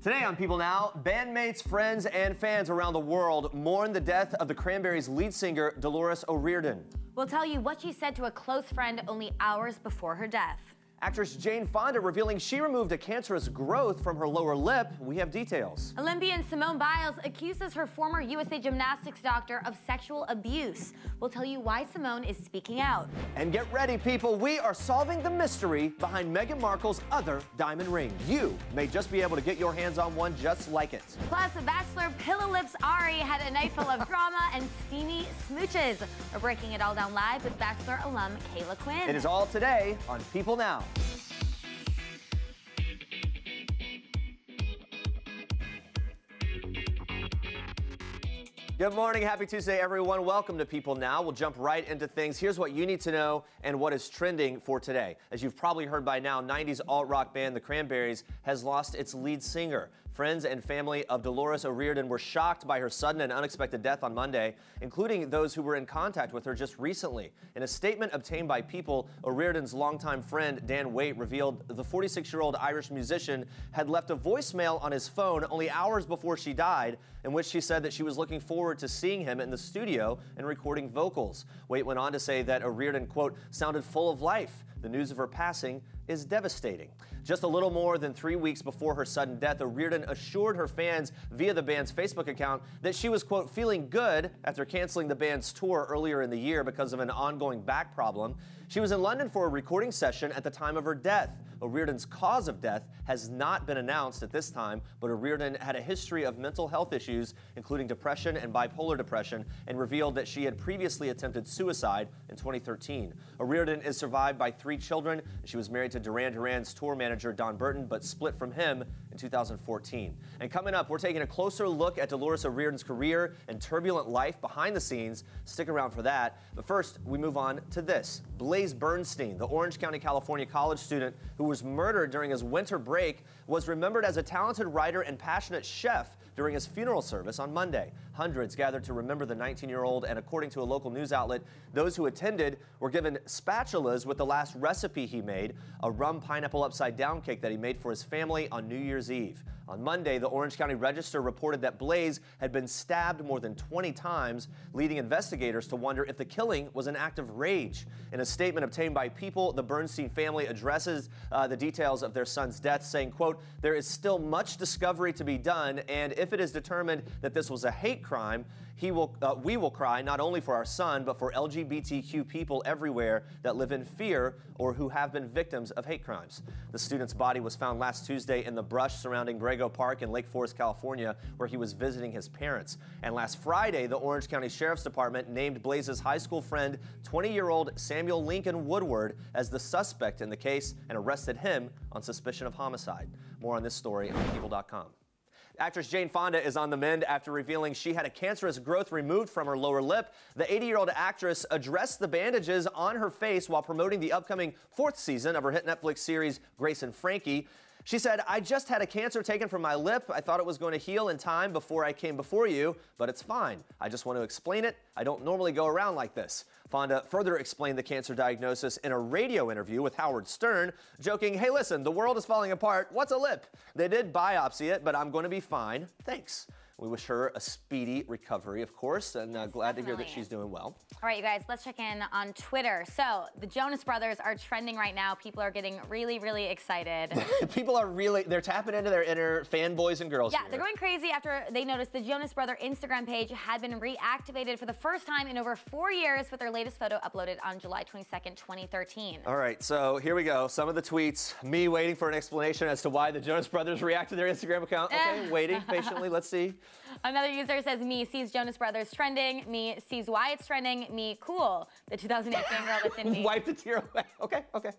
Today on People Now, bandmates, friends, and fans around the world mourn the death of the Cranberries' lead singer, Dolores ORiordan. We'll tell you what she said to a close friend only hours before her death. Actress Fonda revealing she removed a cancerous growth from her lower lip. We have details. Olympian Simone Biles accuses her former USA gymnastics doctor of sexual abuse. We'll tell you why Simone is speaking out. And get ready, people. We are solving the mystery behind Meghan Markle's other diamond ring. You may just be able to get your hands on one just like it. Plus, Bachelor Pillow Lips Ari had a night full of drama and steamy smooches. We're breaking it all down live with Bachelor alum Kayla Quinn. It is all today on People Now. Good morning. Happy Tuesday, everyone. Welcome to People Now. We'll jump right into things. Here's what you need to know and what is trending for today. As you've probably heard by now, 90s alt-rock band The Cranberries has lost its lead singer. Friends and family of Dolores ORiordan were shocked by her sudden and unexpected death on Monday, including those who were in contact with her just recently. In a statement obtained by People, ORiordan's longtime friend Dan Waite revealed the 46-year-old Irish musician had left a voicemail on his phone only hours before she died, in which she said that she was looking forward to seeing him in the studio and recording vocals. Waite went on to say that ORiordan, quote, sounded full of life. The news of her passing is devastating. Just a little more than 3 weeks before her sudden death, ORiordan assured her fans via the band's Facebook account that she was, quote, feeling good after canceling the band's tour earlier in the year because of an ongoing back problem. She was in London for a recording session at the time of her death. ORiordan's cause of death has not been announced at this time, but ORiordan had a history of mental health issues, including depression and bipolar depression, and revealed that she had previously attempted suicide in 2013. ORiordan is survived by 3 children. She was married to Duran Duran's tour manager, Don Burton, but split from him in 2014. And coming up, we're taking a closer look at Dolores ORiordan's career and turbulent life behind the scenes. Stick around for that. But first, we move on to this. Blaze Bernstein, the Orange County, California college student who was murdered during his winter break, was remembered as a talented writer and passionate chef during his funeral service on Monday. Hundreds gathered to remember the 19-year-old, and according to a local news outlet, those who attended were given spatulas with the last recipe he made, a rum pineapple upside-down cake that he made for his family on New Year's Eve. On Monday, the Orange County Register reported that Blaze had been stabbed more than 20 times, leading investigators to wonder if the killing was an act of rage. In a statement obtained by People, the Bernstein family addresses the details of their son's death, saying, quote, there is still much discovery to be done, and if it is determined that this was a hate crime, we will cry not only for our son, but for LGBTQ people everywhere that live in fear or who have been victims of hate crimes. The student's body was found last Tuesday in the brush surrounding Grego Park in Lake Forest, California, where he was visiting his parents. And last Friday, the Orange County Sheriff's Department named Blaze's high school friend, 20-year-old Samuel Lincoln Woodward, as the suspect in the case and arrested him on suspicion of homicide. More on this story on People.com. Actress Fonda is on the mend after revealing she had a cancerous growth removed from her lower lip. The 80-year-old actress addressed the bandages on her face while promoting the upcoming 4th season of her hit Netflix series Grace and Frankie. She said, I just had a cancer taken from my lip. I thought it was going to heal in time before I came before you, but it's fine. I just want to explain it. I don't normally go around like this. Fonda further explained the cancer diagnosis in a radio interview with Howard Stern, joking, hey, listen, the world is falling apart. What's a lip? They did biopsy it, but I'm going to be fine. Thanks. We wish her a speedy recovery, of course, and glad to hear that she's doing well. All right, you guys, let's check in on Twitter. So, the Jonas Brothers are trending right now. People are getting really, really excited. People are they're tapping into their inner fanboys and girls. Yeah, they're going crazy after they noticed the Jonas Brother Instagram page had been reactivated for the first time in over 4 years with their latest photo uploaded on July 22nd, 2013. All right, so here we go. Some of the tweets, me waiting for an explanation as to why the Jonas Brothers reacted to their Instagram account. Okay, waiting patiently. Let's see. Another user says, me sees Jonas Brothers trending. Me sees why it's trending. Me cool. The 2008 fangirl that's in me. Wipe the tear away. Okay, okay.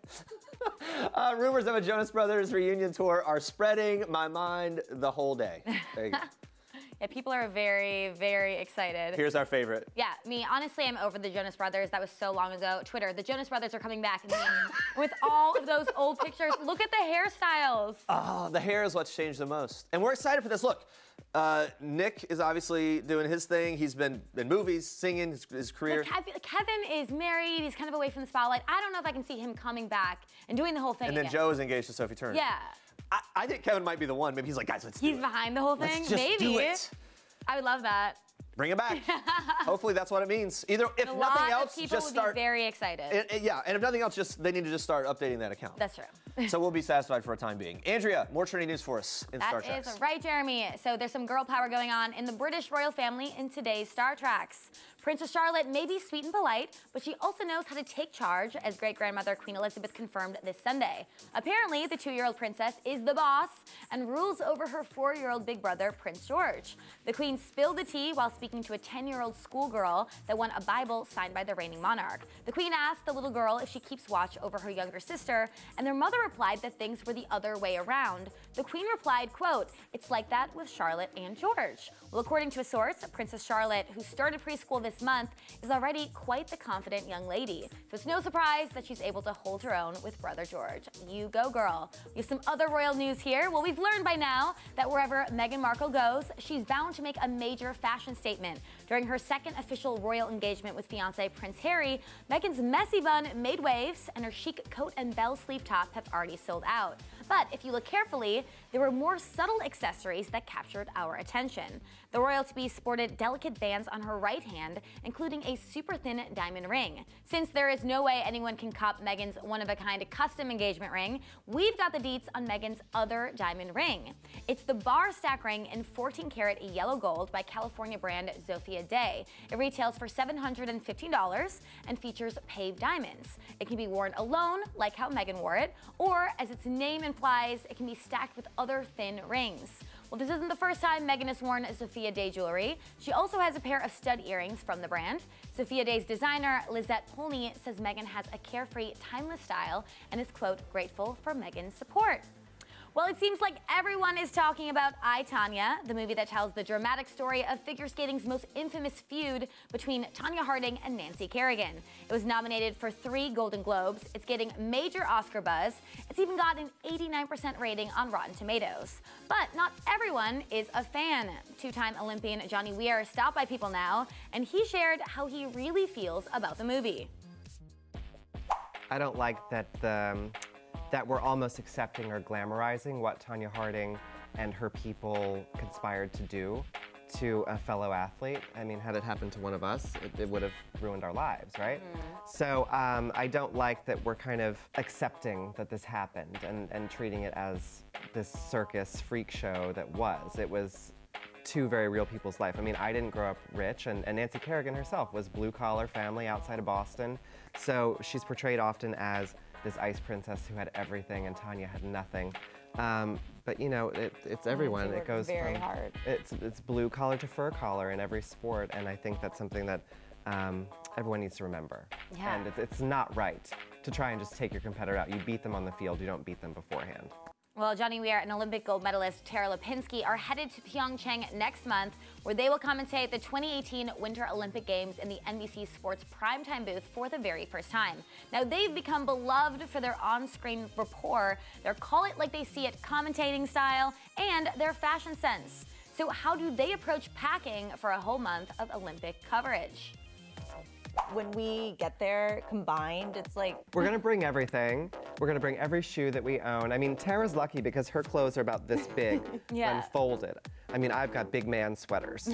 Rumors of a Jonas Brothers reunion tour are spreading my mind the whole day. There you go. Yeah, people are very, very excited. Here's our favorite. Yeah, me, honestly, I'm over the Jonas Brothers. That was so long ago. Twitter, the Jonas Brothers are coming back. With all of those old pictures, look at the hairstyles. Oh, the hair is what's changed the most. And we're excited for this. Look, Nick is obviously doing his thing. He's been in movies, singing, his career. Kevin is married. He's kind of away from the spotlight. I don't know if I can see him coming back and doing the whole thing And then again. Joe is engaged to Sophie Turner. Yeah. I think Kevin might be the one. Maybe he's like, guys, let's do it. He's behind the whole thing? Let's just Maybe. do it. I would love that. Bring it back. Hopefully that's what it means. Either if nothing else, just start. Be very excited. Yeah, and if nothing else, they need to just start updating that account. That's true. So we'll be satisfied for a time being. Andrea, more trending news for us in Star Treks. That is right, Jeremy. So there's some girl power going on in the British royal family in today's Star Treks. Princess Charlotte may be sweet and polite, but she also knows how to take charge, as great-grandmother Queen Elizabeth confirmed this Sunday. Apparently, the 2-year-old princess is the boss and rules over her 4-year-old big brother, Prince George. The Queen spilled the tea while speaking to a 10-year-old schoolgirl that won a Bible signed by the reigning monarch. The Queen asked the little girl if she keeps watch over her younger sister, and their mother replied that things were the other way around. The Queen replied, quote, "It's like that with Charlotte and George." Well, according to a source, Princess Charlotte, who started preschool this month, is already quite the confident young lady. So it's no surprise that she's able to hold her own with brother George. You go, girl. We have some other royal news here. Well, we've learned by now that wherever Meghan Markle goes, she's bound to make a major fashion statement. During her second official royal engagement with fiancé Prince Harry, Meghan's messy bun made waves, and her chic coat and bell sleeve top have already sold out. But if you look carefully, there were more subtle accessories that captured our attention. The royal-to-be sported delicate bands on her right hand, including a super-thin diamond ring. Since there is no way anyone can cop Meghan's one-of-a-kind custom engagement ring, we've got the deets on Meghan's other diamond ring. It's the bar stack ring in 14-karat yellow gold by California brand Sophia Day. It retails for $715 and features paved diamonds. It can be worn alone, like how Meghan wore it, or, as its name implies, it can be stacked with other thin rings. Well, this isn't the first time Meghan has worn Sophia Day jewelry. She also has a pair of stud earrings from the brand. Sophia Day's designer, Lizette Polney, says Meghan has a carefree, timeless style and is, quote, grateful for Meghan's support. Well, it seems like everyone is talking about I, Tonya, the movie that tells the dramatic story of figure skating's most infamous feud between Tonya Harding and Nancy Kerrigan. It was nominated for 3 Golden Globes. It's getting major Oscar buzz. It's even got an 89% rating on Rotten Tomatoes. But not everyone is a fan. 2-time Olympian Johnny Weir stopped by People Now, and he shared how he really feels about the movie. I don't like that we're almost accepting or glamorizing what Tonya Harding and her people conspired to do to a fellow athlete. I mean, had it happened to one of us, it would have ruined our lives, right? So I don't like that we're kind of accepting that this happened and treating it as this circus freak show that was. It was 2 very real people's life. I mean, I didn't grow up rich, and Nancy Kerrigan herself was blue-collar family outside of Boston. So she's portrayed often as this ice princess who had everything and Tonya had nothing. But you know, it's everyone. It goes very hard. It's blue collar to fur collar in every sport, and I think that's something that everyone needs to remember. Yeah. And it's not right to try and just take your competitor out. You beat them on the field. You don't beat them beforehand. Well, Johnny Weir and Olympic gold medalist Tara Lipinski are headed to Pyeongchang next month, where they will commentate the 2018 Winter Olympic Games in the NBC Sports primetime booth for the very first time. Now, they've become beloved for their on-screen rapport, their call-it-like-they-see-it commentating style, and their fashion sense. So how do they approach packing for a whole month of Olympic coverage? When we get there combined, it's like... We're gonna bring everything. We're gonna bring every shoe that we own. I mean, Tara's lucky because her clothes are about this big when folded. I mean, I've got big man sweaters.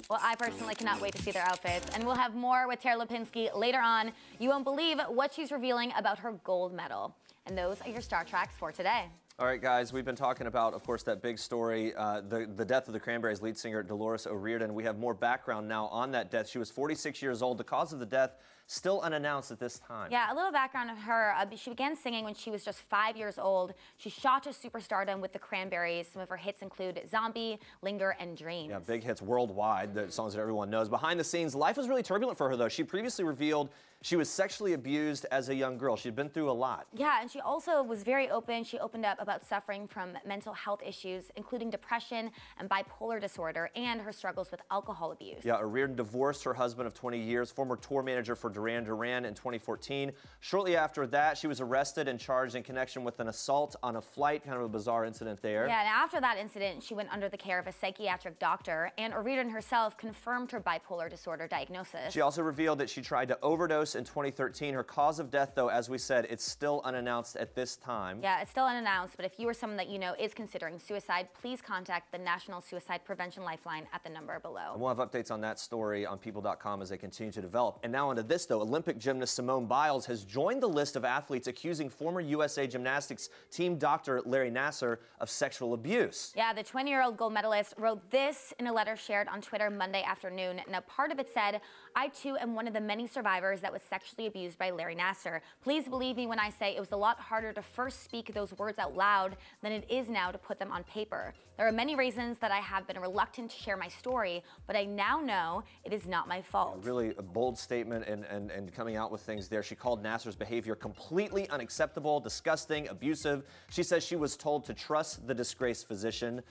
Well, I personally cannot wait to see their outfits, and we'll have more with Tara Lipinski later on. You won't believe what she's revealing about her gold medal. And those are your Star Treks for today. All right, guys, we've been talking about, of course, that big story, the death of the Cranberries lead singer Dolores ORiordan. We have more background now on that death. She was 46 years old. The cause of the death still unannounced at this time. Yeah, a little background of her. She began singing when she was just 5 years old. She shot to superstardom with the Cranberries. Some of her hits include Zombie, Linger, and Dreams. Yeah, big hits worldwide, the songs that everyone knows. Behind the scenes, life was really turbulent for her, though. She previously revealed she was sexually abused as a young girl. She'd been through a lot. Yeah, and she also was very open. She opened up about suffering from mental health issues, including depression and bipolar disorder, and her struggles with alcohol abuse. Yeah, ORiordan divorced her husband of 20 years, former tour manager for Duran Duran in 2014. Shortly after that, she was arrested and charged in connection with an assault on a flight, kind of a bizarre incident there. Yeah, and after that incident, she went under the care of a psychiatric doctor, and ORiordan herself confirmed her bipolar disorder diagnosis. She also revealed that she tried to overdose in 2013. Her cause of death, though, as we said, it's still unannounced at this time. Yeah, it's still unannounced, but if you or someone that you know is considering suicide, please contact the National Suicide Prevention Lifeline at the number below. And we'll have updates on that story on People.com as they continue to develop. And now onto this, though. Olympic gymnast Simone Biles has joined the list of athletes accusing former USA Gymnastics team doctor Larry Nasser of sexual abuse. Yeah, the 20-year-old gold medalist wrote this in a letter shared on Twitter Monday afternoon. Now, part of it said, "I too am one of the many survivors that was sexually abused by Larry Nasser. Please believe me when I say it was a lot harder to first speak those words out loud than it is now to put them on paper. There are many reasons that I have been reluctant to share my story, but I now know it is not my fault." Really a bold statement and coming out with things there. She called Nasser's behavior completely unacceptable, disgusting, abusive. She says she was told to trust the disgraced physician.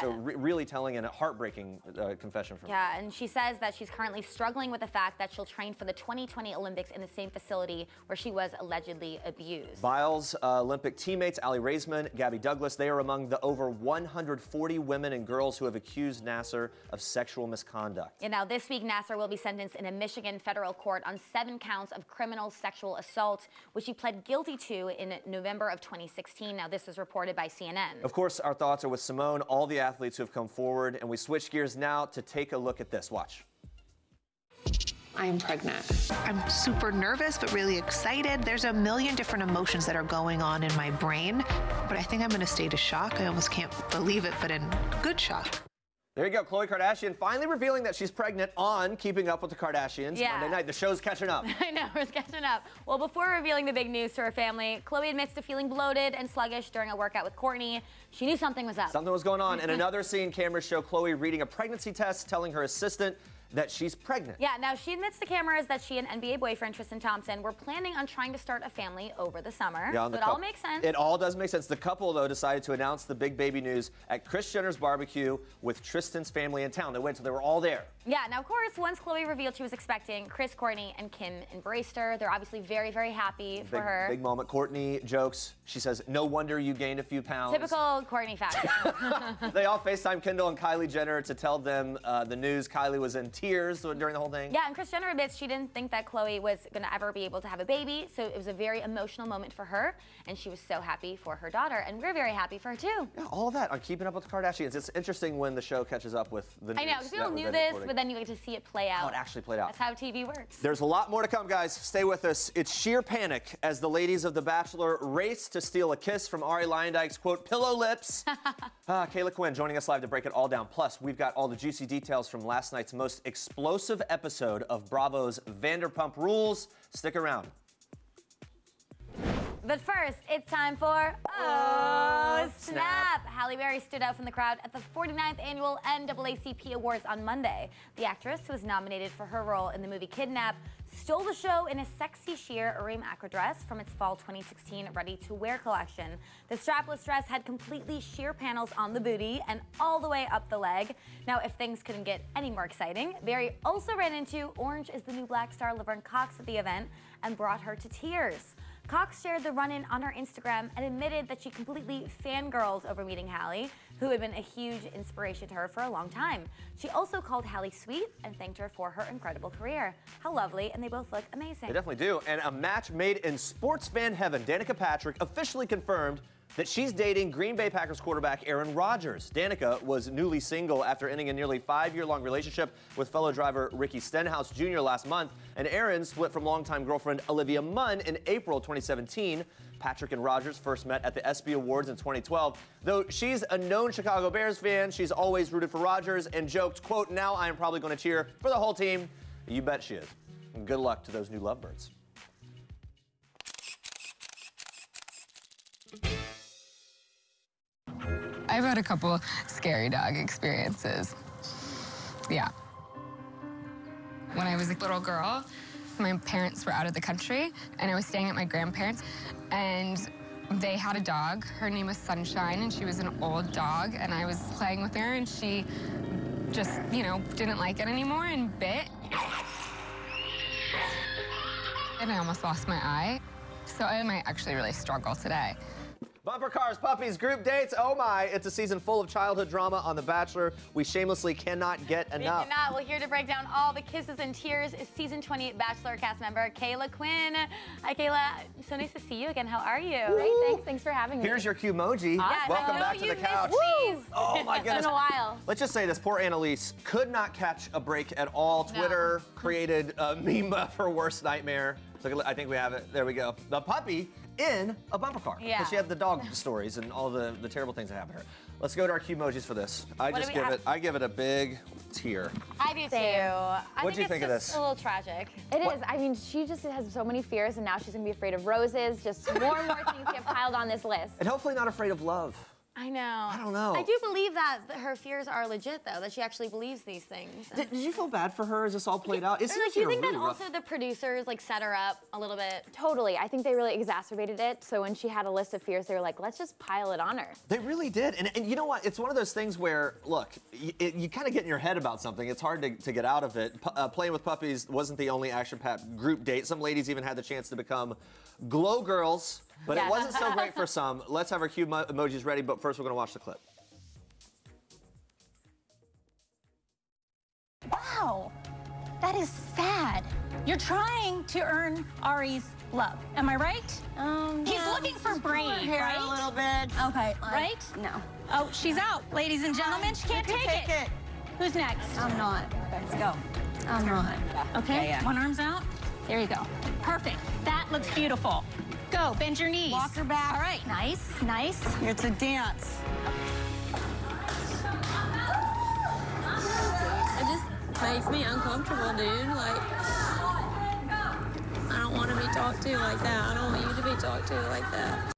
So really telling a heartbreaking confession from her. Yeah, and she says that she's currently struggling with the fact that she'll train for the 2020 Olympics in the same facility where she was allegedly abused. Biles' Olympic teammates, Ali Raisman, Gabby Douglas, they are among the over 140 women and girls who have accused Nasser of sexual misconduct. And now this week, Nasser will be sentenced in a Michigan federal court on 7 counts of criminal sexual assault, which he pled guilty to in November of 2016. Now, this was reported by CNN. Of course, our thoughts are with Simone, all the athletes who have come forward, and we switch gears now to take a look at this. Watch. I am pregnant. I'm super nervous, but really excited. There's a million different emotions that are going on in my brain, but I think I'm in a state of shock. I almost can't believe it, but in good shock. There you go, Khloé Kardashian finally revealing that she's pregnant on Keeping Up with the Kardashians. Yeah. Monday night, the show's catching up. I know, we're catching up. Well, before revealing the big news to her family, Khloé admits to feeling bloated and sluggish during a workout with Kourtney. She knew something was up. Something was going on. In another scene, cameras show Khloé reading a pregnancy test, telling her assistant that she's pregnant. Yeah, now she admits to cameras that she and NBA boyfriend Tristan Thompson were planning on trying to start a family over the summer. Yeah, so it all makes sense. It all does make sense. The couple, though, decided to announce the big baby news at Kris Jenner's barbecue with Tristan's family in town. They went, so they were all there. Yeah, now, of course, once Khloé revealed she was expecting, Kris, Kourtney, and Kim embraced her. They're obviously very, very happy for her. Big moment. Kourtney jokes. She says, "No wonder you gained a few pounds." Typical Kourtney factor. They all FaceTime Kendall and Kylie Jenner to tell them the news. Kylie was in tears during the whole thing. Yeah, and Kris Jenner admits she didn't think that Khloé was going to ever be able to have a baby, so it was a very emotional moment for her, and she was so happy for her daughter, and we're very happy for her, too. Yeah, all of that on Keeping Up with the Kardashians. It's interesting when the show catches up with the news. I know, because people knew this, but then you get to see it play out. How it actually played out. That's how TV works. There's a lot more to come, guys. Stay with us. It's sheer panic as the ladies of The Bachelor race to steal a kiss from Ari Leyendijk's, quote, pillow lips. Kayla Quinn joining us live to break it all down. Plus, we've got all the juicy details from last night's most explosive episode of Bravo's Vanderpump Rules. Stick around. But first, it's time for Oh Snap! Halle Berry stood out from the crowd at the 49th annual NAACP Awards on Monday. The actress, who was nominated for her role in the movie Kidnap, stole the show in a sexy sheer Urim Acra dress from its fall 2016 ready-to-wear collection. The strapless dress had completely sheer panels on the booty and all the way up the leg. Now, if things couldn't get any more exciting, Berry also ran into Orange is the New Black star Laverne Cox at the event and brought her to tears. Cox shared the run-in on her Instagram and admitted that she completely fangirled over meeting Halle, who had been a huge inspiration to her for a long time. She also called Halle sweet and thanked her for her incredible career. How lovely, and they both look amazing. They definitely do. And a match made in sports fan heaven. Danica Patrick officially confirmed that she's dating Green Bay Packers quarterback Aaron Rodgers. Danica was newly single after ending a nearly 5-year-long relationship with fellow driver Ricky Stenhouse Jr. last month, and Aaron split from longtime girlfriend Olivia Munn in April 2017. Patrick and Rodgers first met at the ESPY Awards in 2012. Though she's a known Chicago Bears fan, she's always rooted for Rodgers and joked, quote, "Now I am probably going to cheer for the whole team." You bet she is. And good luck to those new lovebirds. I've had a couple scary dog experiences. Yeah. When I was a little girl, my parents were out of the country, and I was staying at my grandparents', and they had a dog. Her name was Sunshine, and she was an old dog, and I was playing with her, and she just, you know, didn't like it anymore and bit. and I almost lost my eye. So I might actually really struggle today. Bumper cars, puppies, group dates, oh my. It's a season full of childhood drama on The Bachelor. We shamelessly cannot get enough. We cannot. Well, here to break down all the kisses and tears is season 20 Bachelor cast member Kayla Quinn. Hi, Kayla. So nice to see you again. How are you? Great, thanks. Thanks for having me. Here's your emoji. Yes, Welcome back to the couch. Oh my goodness. It's been a while. Let's just say this, poor Annalise could not catch a break at all. Twitter created a meme of her worst nightmare. So I think we have it. There we go. The puppy in a bumper car. Yeah. Because she had the dog stories and all the terrible things that happened to her. Let's go to our cue emojis for this. I give it a big tear. I do too. What'd you think of this? It's a little tragic. It is. I mean, she just has so many fears, and now she's gonna be afraid of roses. Just more and more things get piled on this list. And hopefully not afraid of love. I know. I don't know. I do believe that her fears are legit, though, that she actually believes these things. Did you feel bad for her? Is this all played out? It seems do you think really that rough. also the producers like set her up a little bit? Totally. I think they really exacerbated it. So when she had a list of fears, they were like, let's just pile it on her. They really did. And you know what? It's one of those things where, look, you kind of get in your head about something. It's hard to get out of it. Playing with Puppies wasn't the only action-packed group date. Some ladies even had the chance to become glow girls. But it wasn't so great for some. Let's have our cue emojis ready, but first we're going to watch the clip. Wow, that is sad. You're trying to earn Ari's love. Am I right? He's looking for brain, right? A little bit. Okay, right? No. Oh, she's out, ladies and gentlemen. She can't take it. Who's next? I'm not. Let's go. I'm not. Okay, Yeah. one arm's out. There you go. Perfect. That looks beautiful. Go, bend your knees. Walk her back. All right, nice, nice. It's a dance. It just makes me uncomfortable, dude. Like, I don't want to be talked to like that. I don't want you to be talked to like that.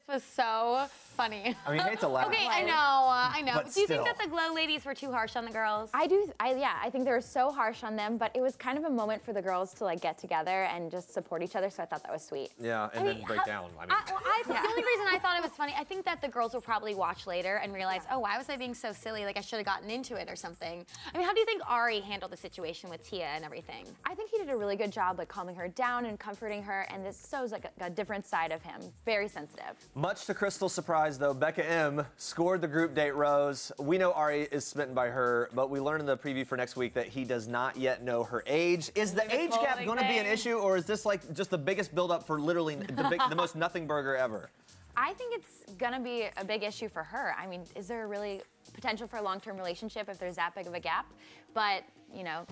This was so funny. I mean, I hate to laugh. Okay, I know. But do you think still. that the glow ladies were too harsh on the girls? Yeah, I think they were so harsh on them, but it was kind of a moment for the girls to like get together and just support each other, so I thought that was sweet. Yeah, and then break down. I mean, The only reason I thought it was funny, I think that the girls will probably watch later and realize, oh, why was I being so silly? Like I should have gotten into it or something. I mean, how do you think Ari handled the situation with Tia and everything? I think he did a really good job like calming her down and comforting her, and this shows like a different side of him. Very sensitive. much to Crystal's surprise, though, Becca M scored the group date rose. We know Ari is smitten by her, but we learned in the preview for next week that he does not yet know her age. Is the age gap going to be an issue, or is this like just the biggest buildup for literally the most nothing burger ever? I think it's gonna be a big issue for her. I mean, is there really potential for a long-term relationship if there's that big of a gap? But, you know,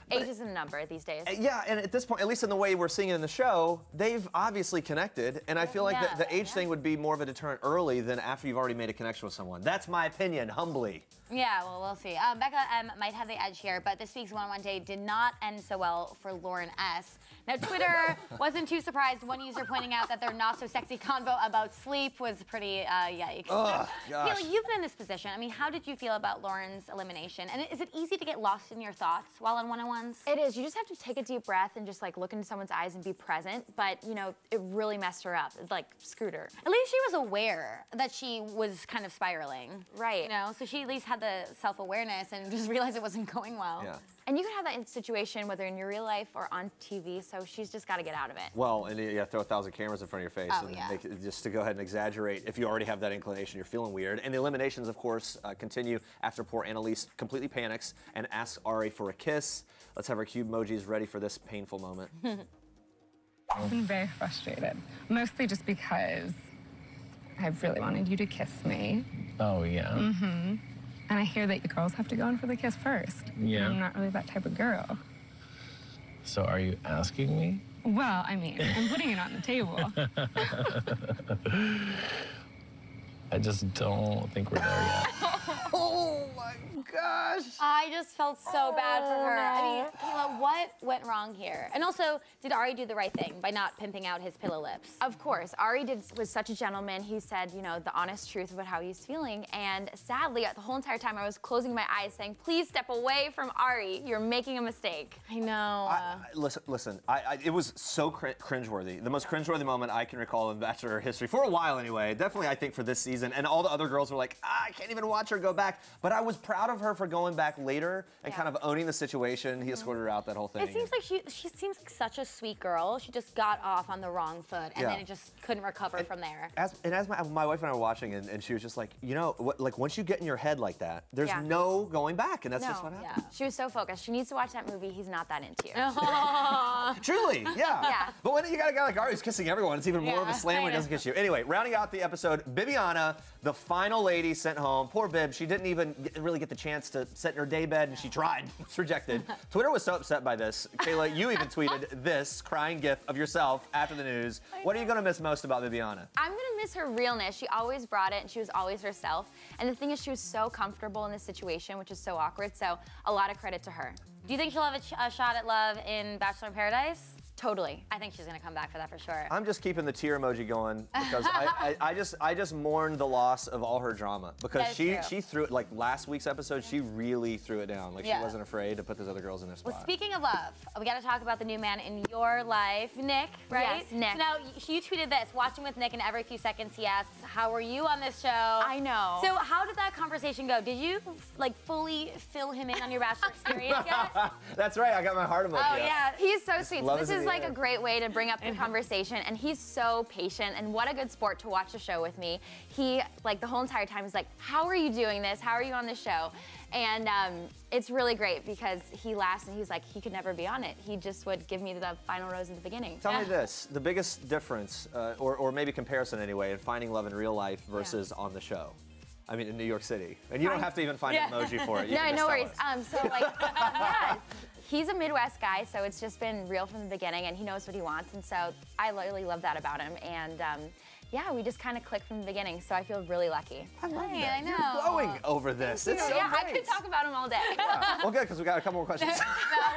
age isn't a number these days. Yeah, and at this point, at least in the way we're seeing it in the show, they've obviously connected, and I feel like the age thing would be more of a deterrent early than after you've already made a connection with someone. That's my opinion, humbly. Yeah, well, we'll see. Becca might have the edge here, but this week's one-on-one date did not end so well for Lauren S. Now, Twitter wasn't too surprised. One user pointing out that their not-so-sexy convo about sleep was pretty yikes. Oh, gosh. Kayla, you've been in this position. I mean, how did you feel about Lauren's elimination? And is it easy to get lost in your thoughts while on one-on-ones? It is. You just have to take a deep breath and just like look into someone's eyes and be present. But, you know, it really messed her up. It, like, screwed her. At least she was aware that she was kind of spiraling. Right. You know, so she at least had the self-awareness and just realized it wasn't going well. Yeah. And you could have that in situation whether in your real life or on TV, so she's just got to get out of it. Well, and you throw 1,000 cameras in front of your face and make it, just to go ahead and exaggerate. If you already have that inclination, you're feeling weird. And the eliminations, of course, continue after poor Annalise completely panics and asks Ari for a kiss. Let's have our cube emojis ready for this painful moment. I've been very frustrated, mostly just because I've really wanted you to kiss me. Oh, yeah? Mm-hmm. And I hear that the girls have to go in for the kiss first. Yeah. And I'm not really that type of girl. So are you asking me? Well, I mean, I'm putting it on the table. I just don't think we're there yet. Oh, my gosh. I just felt so bad for her. I mean, Kayla, what went wrong here? And also, did Ari do the right thing by not pimping out his pillow lips? Of course. Ari was such a gentleman. He said, you know, the honest truth about how he's feeling. And sadly, the whole entire time I was closing my eyes saying, please step away from Ari. You're making a mistake. I know. Listen, it was so cringeworthy. The most cringeworthy moment I can recall in Bachelor history, for a while anyway. Definitely, I think, for this season. And all the other girls were like, I can't even watch her go back. But I was proud of of her for going back later and kind of owning the situation. He escorted her out, that whole thing. It seems like she seems like such a sweet girl. She just got off on the wrong foot, and then it just couldn't recover from there. As my wife and I were watching, and she was just like, you know, like once you get in your head like that, there's no going back, and that's just what happens. She was so focused. She needs to watch that movie. He's not that into you. Truly, yeah. But when you got a guy like Ari who's kissing everyone, it's even more of a slam when he doesn't kiss you. Anyway, rounding out the episode, Bibiana, the final lady sent home. Poor Bib, she didn't even really get the chance to sit in her daybed, and she tried. It's rejected. Twitter was so upset by this. Kayla, you even tweeted this crying gif of yourself after the news. What are you going to miss most about Bibiana? I'm going to miss her realness. She always brought it, and she was always herself. And the thing is, she was so comfortable in this situation, which is so awkward, so a lot of credit to her. Do you think she'll have a shot at love in Bachelor in Paradise? Totally. I think she's gonna come back for that for sure. I'm just keeping the tear emoji going because I just mourn the loss of all her drama because she threw it, like last week's episode, she really threw it down. Like she wasn't afraid to put those other girls in their spot. Well, speaking of love, we gotta talk about the new man in your life, Nick, right? Yes, Nick. So now, you tweeted this, watching with Nick, and every few seconds he asks, how are you on this show? I know. So how did that conversation go? Did you like fully fill him in on your Bachelor experience yet? That's right, I got my heart emoji. Oh yeah, he's so sweet. Love This is like a great way to bring up the conversation, and he's so patient, and what a good sport to watch the show with me. He, like the whole entire time, is like, how are you doing this? How are you on this show? And it's really great because he laughs and he's like, he could never be on it. He just would give me the final rose at the beginning. Tell me this, the biggest difference, or maybe comparison anyway, in finding love in real life versus on the show. I mean, in New York City. And you don't have to even find an emoji for it. You no worries. So like, yeah. He's a Midwest guy, so it's just been real from the beginning, and he knows what he wants, and so I really love that about him. And yeah, we just kind of clicked from the beginning, so I feel really lucky. I love that. I know. You're glowing over this. It's so yeah, great. I could talk about him all day. Well, good, because we got a couple more questions. No,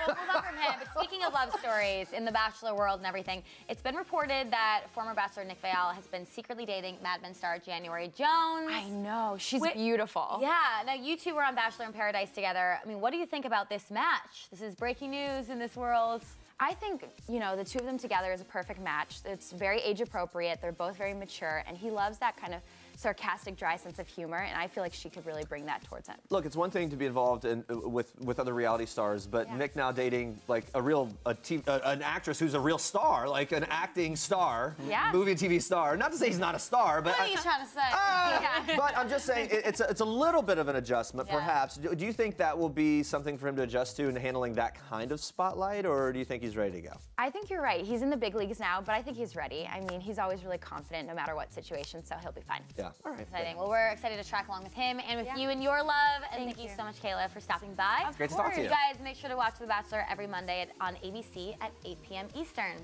we'll move on from him. But speaking of love stories in the Bachelor world and everything, it's been reported that former Bachelor Nick Viall has been secretly dating Mad Men star January Jones. I know, she's beautiful. Yeah, now you two were on Bachelor in Paradise together. I mean, what do you think about this match? This is breaking news in this world. I think, you know, the two of them together is a perfect match. It's very age appropriate. They're both very mature, and he loves that kind of sarcastic, dry sense of humor, and I feel like she could really bring that towards him. Look, it's one thing to be involved in with other reality stars, but Nick now dating like an actress who's a real star, like an acting star, movie and TV star. Not to say he's not a star, but what are you trying to say? But I'm just saying it's a little bit of an adjustment, perhaps. Do you think that will be something for him to adjust to in handling that kind of spotlight, or do you think he's ready to go? I think you're right. He's in the big leagues now, but I think he's ready. I mean, he's always really confident no matter what situation, so he'll be fine. Yeah. All right. Exciting. Well, we're excited to track along with him and with you and your love. And thank you so much, Kayla, for stopping by. Great to talk to you. You guys, make sure to watch The Bachelor every Monday on ABC at 8 p.m. Eastern.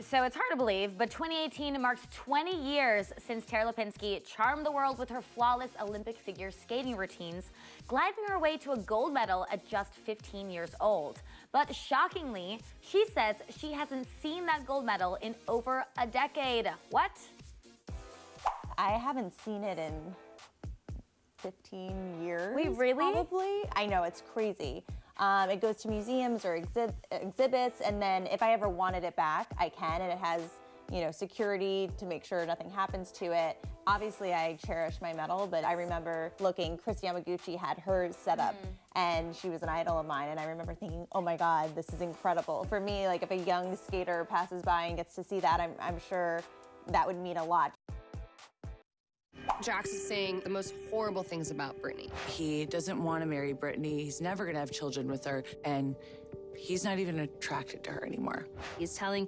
So it's hard to believe, but 2018 marks 20 years since Tara Lipinski charmed the world with her flawless Olympic figure skating routines, gliding her way to a gold medal at just 15 years old. But shockingly, she says she hasn't seen that gold medal in over a decade. What? I haven't seen it in 15 years. Wait, really? Probably. I know, it's crazy. It goes to museums or exhibits, and then if I ever wanted it back, I can, and it has, you know, security to make sure nothing happens to it. Obviously, I cherish my medal, but I remember looking, Kristi Yamaguchi had hers set up, and she was an idol of mine, and I remember thinking, oh my God, this is incredible. For me, like if a young skater passes by and gets to see that, I'm sure that would mean a lot. Jax is saying the most horrible things about Brittany. He doesn't want to marry Brittany. He's never going to have children with her, and he's not even attracted to her anymore. He's telling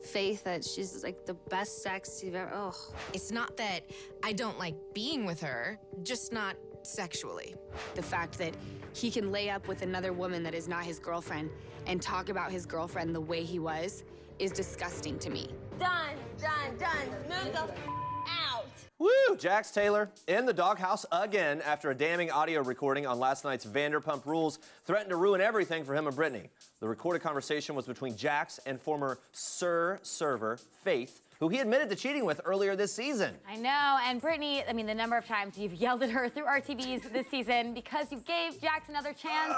Faith that she's like the best sex you've ever. Oh, it's not that I don't like being with her, just not sexually. The fact that he can lay up with another woman that is not his girlfriend and talk about his girlfriend the way he was is disgusting to me. Done. Move the out. Woo! Jax Taylor in the doghouse again after a damning audio recording on last night's Vanderpump Rules threatened to ruin everything for him and Brittany. The recorded conversation was between Jax and former server Faith, who he admitted to cheating with earlier this season. I know, and Brittany, I mean, the number of times you've yelled at her through RTVs this season because you gave Jax another chance.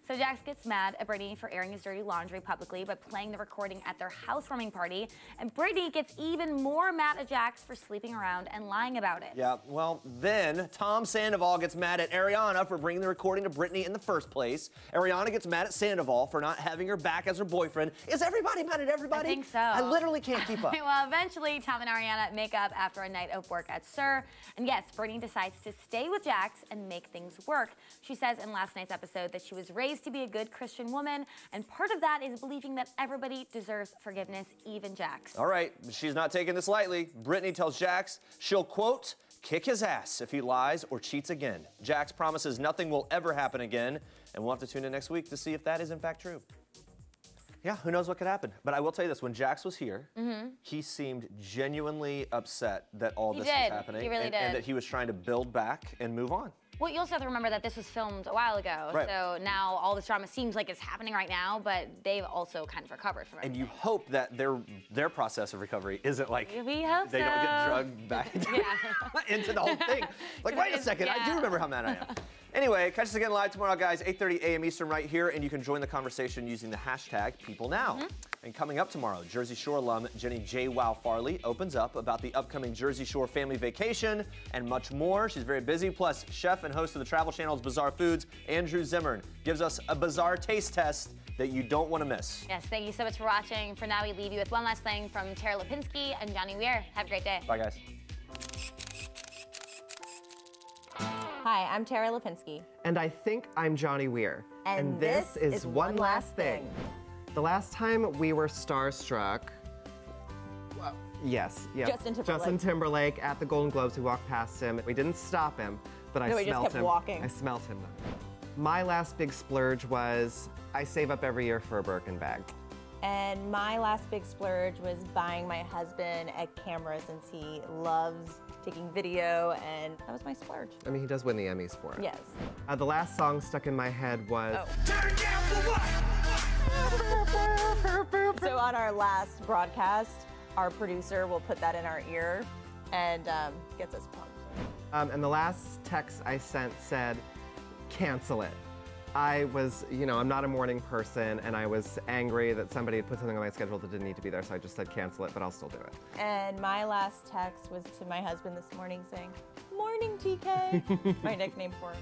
So Jax gets mad at Brittany for airing his dirty laundry publicly by playing the recording at their housewarming party. And Brittany gets even more mad at Jax for sleeping around and lying about it. Yeah, well, then Tom Sandoval gets mad at Ariana for bringing the recording to Brittany in the first place. Ariana gets mad at Sandoval for not having her back as her boyfriend. Is everybody mad at everybody? I think so. I literally can't keep up. Well, eventually, Tom and Ariana make up after a night of work at SUR. And yes, Brittany decides to stay with Jax and make things work. She says in last night's episode that she was raised to be a good Christian woman, and part of that is believing that everybody deserves forgiveness, even Jax. All right, she's not taking this lightly. Brittany tells Jax she'll, quote, kick his ass if he lies or cheats again. Jax promises nothing will ever happen again, and we'll have to tune in next week to see if that is in fact true. Yeah, who knows what could happen. But I will tell you this, when Jax was here, he seemed genuinely upset that all this was happening. He really did. And that he was trying to build back and move on. Well, you also have to remember that this was filmed a while ago, right. So now all this drama seems like it's happening right now, but they've also kind of recovered from it. And you hope that their process of recovery isn't like we hope they don't get drugged back into the whole thing. Like, wait a second, I do remember how mad I am. Anyway, catch us again live tomorrow, guys, 8:30 a.m. Eastern right here, and you can join the conversation using the hashtag #PeopleNow. And coming up tomorrow, Jersey Shore alum Jenny J. Wow Farley opens up about the upcoming Jersey Shore family vacation and much more. She's very busy. Plus, chef and host of the Travel Channel's Bizarre Foods, Andrew Zimmern, gives us a bizarre taste test that you don't want to miss. Yes, thank you so much for watching. For now, we leave you with one last thing from Tara Lipinski and Johnny Weir. Have a great day. Bye, guys. Hi, I'm Tara Lipinski. And I think I'm Johnny Weir. And this is One Last Thing. The last time we were starstruck, yes, Justin Timberlake at the Golden Globes, we walked past him. We didn't stop him, but I smelled him. We just kept walking. I smelled him though. My last big splurge was I save up every year for a Birkin bag. And my last big splurge was buying my husband a camera since he loves taking video, and that was my splurge. I mean, he does win the Emmys for it. Yes. The last song stuck in my head was... Turn down for what? So on our last broadcast, our producer will put that in our ear and gets us pumped. And the last text I sent said, cancel it. I was, I'm not a morning person, and I was angry that somebody had put something on my schedule that didn't need to be there, so I just said cancel it, but I'll still do it. And my last text was to my husband this morning saying, "Morning, TK," my nickname for him.